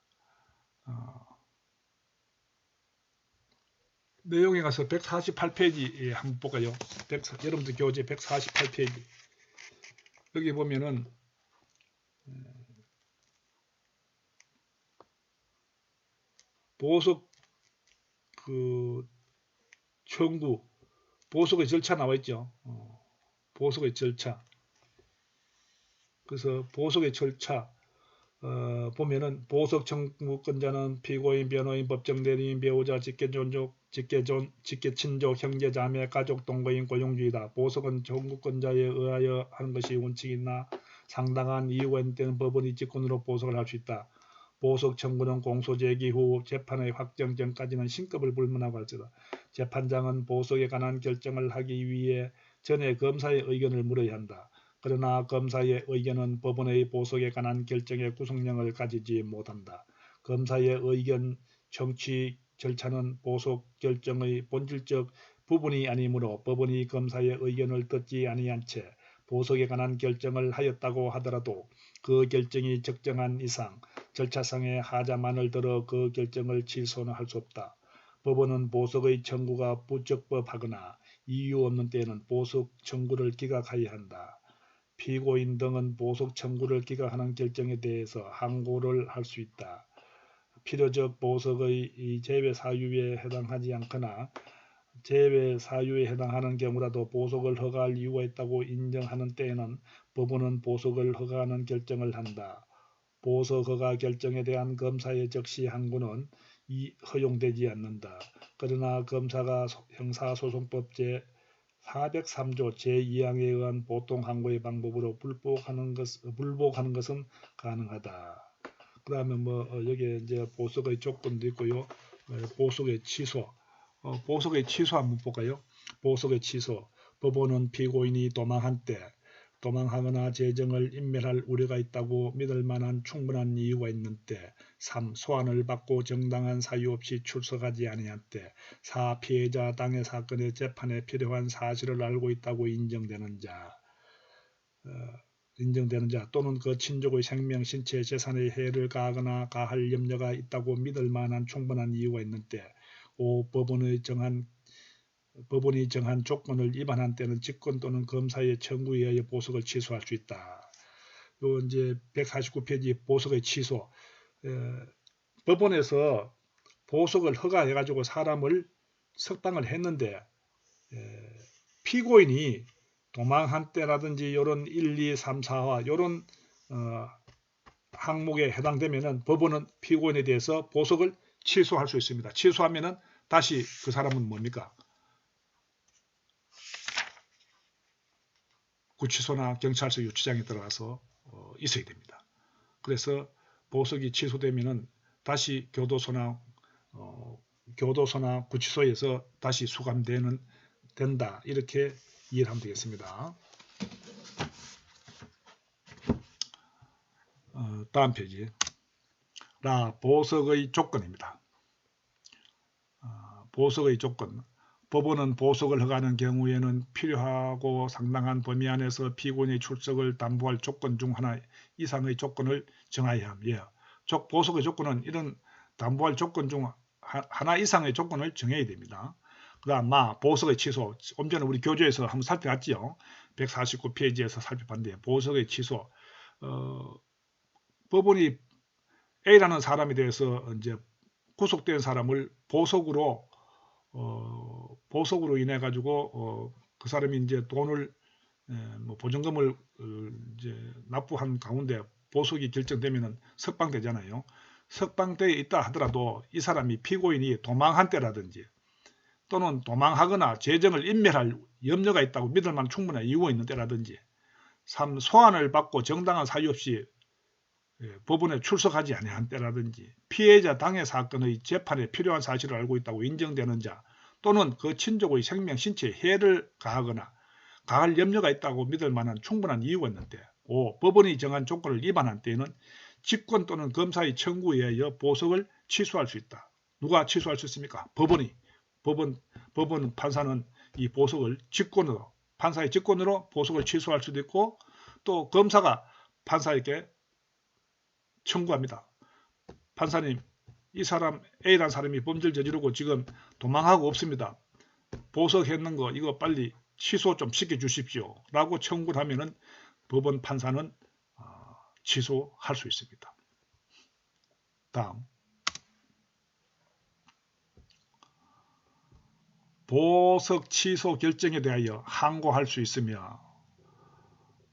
내용에 가서 148페이지 한번 볼까요? 여러분들 교재 148페이지. 여기 보면은 보석 청구, 보석의 절차 나와 있죠. 보석의 절차. 그래서 보석의 절차 보면은 보석 청구권자는 피고인, 변호인, 법정대리인, 배우자, 직계존족, 직계친족, 형제, 자매, 가족, 동거인, 고용주이다. 보석은 청구권자에 의하여 하는 것이 원칙이나 상당한 이유가 있는 때는 법원이 직권으로 보석을 할 수 있다. 보석 청구는 공소 제기 후 재판의 확정 전까지는 신급을 불문하고 할 수다. 재판장은 보석에 관한 결정을 하기 위해 전에 검사의 의견을 물어야 한다. 그러나 검사의 의견은 법원의 보석에 관한 결정의 구속력을 가지지 못한다. 검사의 의견 청취 절차는 보석 결정의 본질적 부분이 아니므로 법원이 검사의 의견을 듣지 아니한 채 보석에 관한 결정을 하였다고 하더라도 그 결정이 적정한 이상 절차상의 하자만을 들어 그 결정을 취소는 할 수 없다. 법원은 보석의 청구가 부적법하거나 이유 없는 때에는 보석 청구를 기각하여야 한다. 피고인 등은 보석 청구를 기각하는 결정에 대해서 항고를 할 수 있다. 필요적 보석의 제외 사유에 해당하지 않거나 제외 사유에 해당하는 경우라도 보석을 허가할 이유가 있다고 인정하는 때에는 법원은 보석을 허가하는 결정을 한다. 보석 허가 결정에 대한 검사의 적시 항고는 허용되지 않는다. 그러나 검사가 형사소송법 제403조 제2항에 의한 보통 항고의 방법으로 불복하는 것은 가능하다. 그 다음에 여기에 이제 보석의 조건도 있고요. 보석의 취소. 보석의 취소 한번 볼까요? 보석의 취소. 법원은 피고인이 도망한 때 도망하거나 재정을 인멸할 우려가 있다고 믿을 만한 충분한 이유가 있는 때. 3. 소환을 받고 정당한 사유 없이 출석하지 아니한 때. 4. 피해자 당해 사건의 재판에 필요한 사실을 알고 있다고 인정되는 자 또는 그 친족의 생명, 신체, 재산에 해를 가하거나 가할 염려가 있다고 믿을 만한 충분한 이유가 있는 때. 5. 법원이 정한 조건을 위반한 때는 직권 또는 검사의 청구에 의하여 보석을 취소할 수 있다. 요 이제 149페이지 보석의 취소. 법원에서 보석을 허가해 가지고 사람을 석방을 했는데 피고인이 도망한 때라든지 이런 1, 2, 3, 4화 이런 항목에 해당되면은 법원은 피고인에 대해서 보석을 취소할 수 있습니다. 취소하면은 다시 그 사람은 뭡니까? 구치소나 경찰서 유치장에 들어가서 있어야 됩니다. 그래서 보석이 취소되면은 다시 교도소나 구치소에서 다시 수감된다. 이렇게 이해를 하면 되겠습니다. 다음 페이지. 보석의 조건입니다. 보석의 조건. 법원은 보석을 허가하는 경우에는 필요하고 상당한 범위 안에서 피고인의 출석을 담보할 조건 중 하나 이상의 조건을 정하여야 합니다. 보석의 조건은 이런 담보할 조건 중 하나 이상의 조건을 정해야 됩니다. 그 다음 보석의 취소. 좀 전에 우리 교재에서 한번 살펴봤지요. 149페이지에서 살펴봤는데 보석의 취소. 법원이 A라는 사람에 대해서 이제 구속된 사람을 보석으로 인해 가지고 그 사람이 이제 돈을 보증금을 이제 납부한 가운데 보석이 결정되면은 석방되잖아요. 석방되어 있다 하더라도 이 사람이 피고인이 도망한 때라든지 또는 도망하거나 재정을 인멸할 염려가 있다고 믿을 만한 충분한 이유가 있는 때라든지 3. 소환을 받고 정당한 사유 없이 법원에 출석하지 아니한 때라든지 피해자 당해 사건의 재판에 필요한 사실을 알고 있다고 인정되는 자 또는 그 친족의 생명, 신체에 해를 가하거나 가할 염려가 있다고 믿을 만한 충분한 이유가 있는데 5. 법원이 정한 조건을 위반한 때에는 직권 또는 검사의 청구에 의하여 보석을 취소할 수 있다. 누가 취소할 수 있습니까? 법원 판사는 이 보석을 판사의 직권으로 보석을 취소할 수도 있고 또 검사가 판사에게 청구합니다. 판사님, 이 사람 A라는 사람이 범죄를 저지르고 지금 도망하고 없습니다. 보석했는 거 이거 빨리 취소 좀 시켜주십시오. 라고 청구를 하면은 법원 판사는 취소할 수 있습니다. 다음. 보석 취소 결정에 대하여 항고할 수 있으며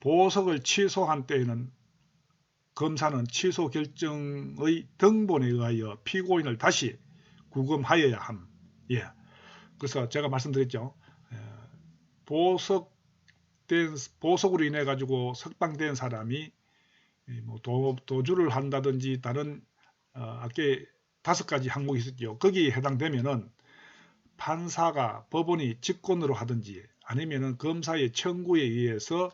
보석을 취소한 때에는 검사는 취소 결정의 등본에 의하여 피고인을 다시 구금하여야 함. 그래서 제가 말씀드렸죠. 보석으로 인해 가지고 석방된 사람이 도주를 한다든지 다른 아까 5가지 항목이 있었죠. 거기에 해당되면은 판사가 법원이 직권으로 하든지 아니면은 검사의 청구에 의해서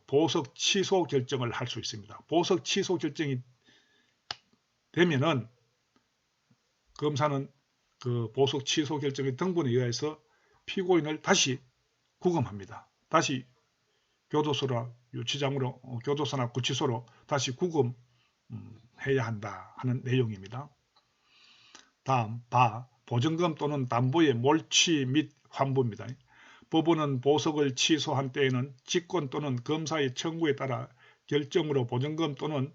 보석 취소 결정을 할 수 있습니다. 보석 취소 결정이 되면은 검사는 그 보석 취소 결정의 등본에 의해서 피고인을 다시 구금합니다. 다시 교도소나 유치장으로 교도소나 구치소로 다시 구금해야 한다 하는 내용입니다. 다음 보증금 또는 담보의 몰취 및 환부입니다. 법원은 보석을 취소한 때에는 직권 또는 검사의 청구에 따라 결정으로 보증금 또는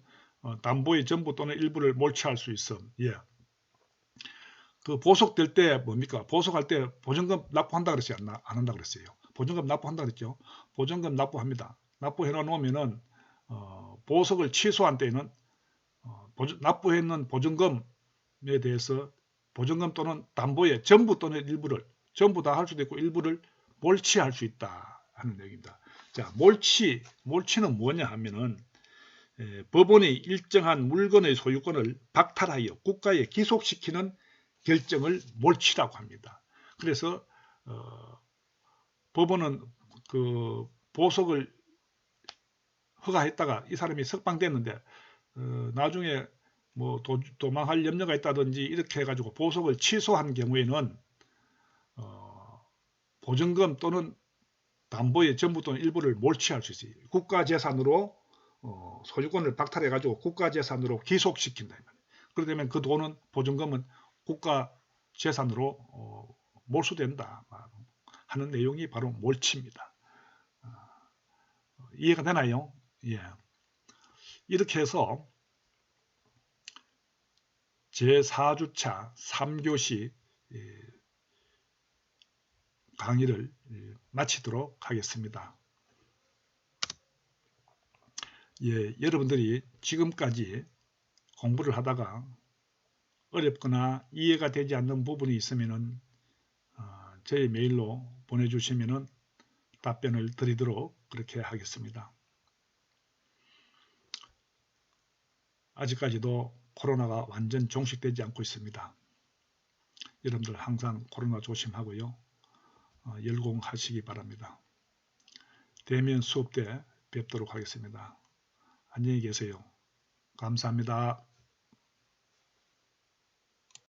담보의 전부 또는 일부를 몰취할 수 있음. 그 보석될 때 뭡니까? 보석할 때 보증금 납부한다 그랬어요? 안 한다 그랬어요? 보증금 납부한다 그랬죠? 보증금 납부합니다. 납부해 놓으면은 보석을 취소한 때에는 납부했는 보증금에 대해서 보증금 또는 담보의 전부 또는 일부를 전부 다 할 수도 있고 일부를 몰취할 수 있다 하는 내용입니다. 자, 몰취는 뭐냐 하면은 법원이 일정한 물건의 소유권을 박탈하여 국가에 기속시키는 결정을 몰취라고 합니다. 그래서 법원은 그 보석을 허가했다가 이 사람이 석방됐는데 나중에 뭐 도망할 염려가 있다든지 이렇게 해가지고 보석을 취소한 경우에는 보증금 또는 담보의 전부 또는 일부를 몰취할 수 있어요. 국가재산으로 소유권을 박탈해가지고 국가재산으로 기속시킨다. 그러면 그 돈은 보증금은 국가재산으로 몰수된다 하는 내용이 바로 몰취입니다. 이해가 되나요? 예. 이렇게 해서 제4주차 3교시 강의를 마치도록 하겠습니다. 예, 여러분들이 지금까지 공부를 하다가 어렵거나 이해가 되지 않는 부분이 있으면 저희 메일로 보내주시면 답변을 드리도록 그렇게 하겠습니다. 아직까지도 코로나가 완전 종식되지 않고 있습니다. 여러분들 항상 코로나 조심하고요. 열공하시기 바랍니다. 대면 수업 때 뵙도록 하겠습니다. 안녕히 계세요. 감사합니다.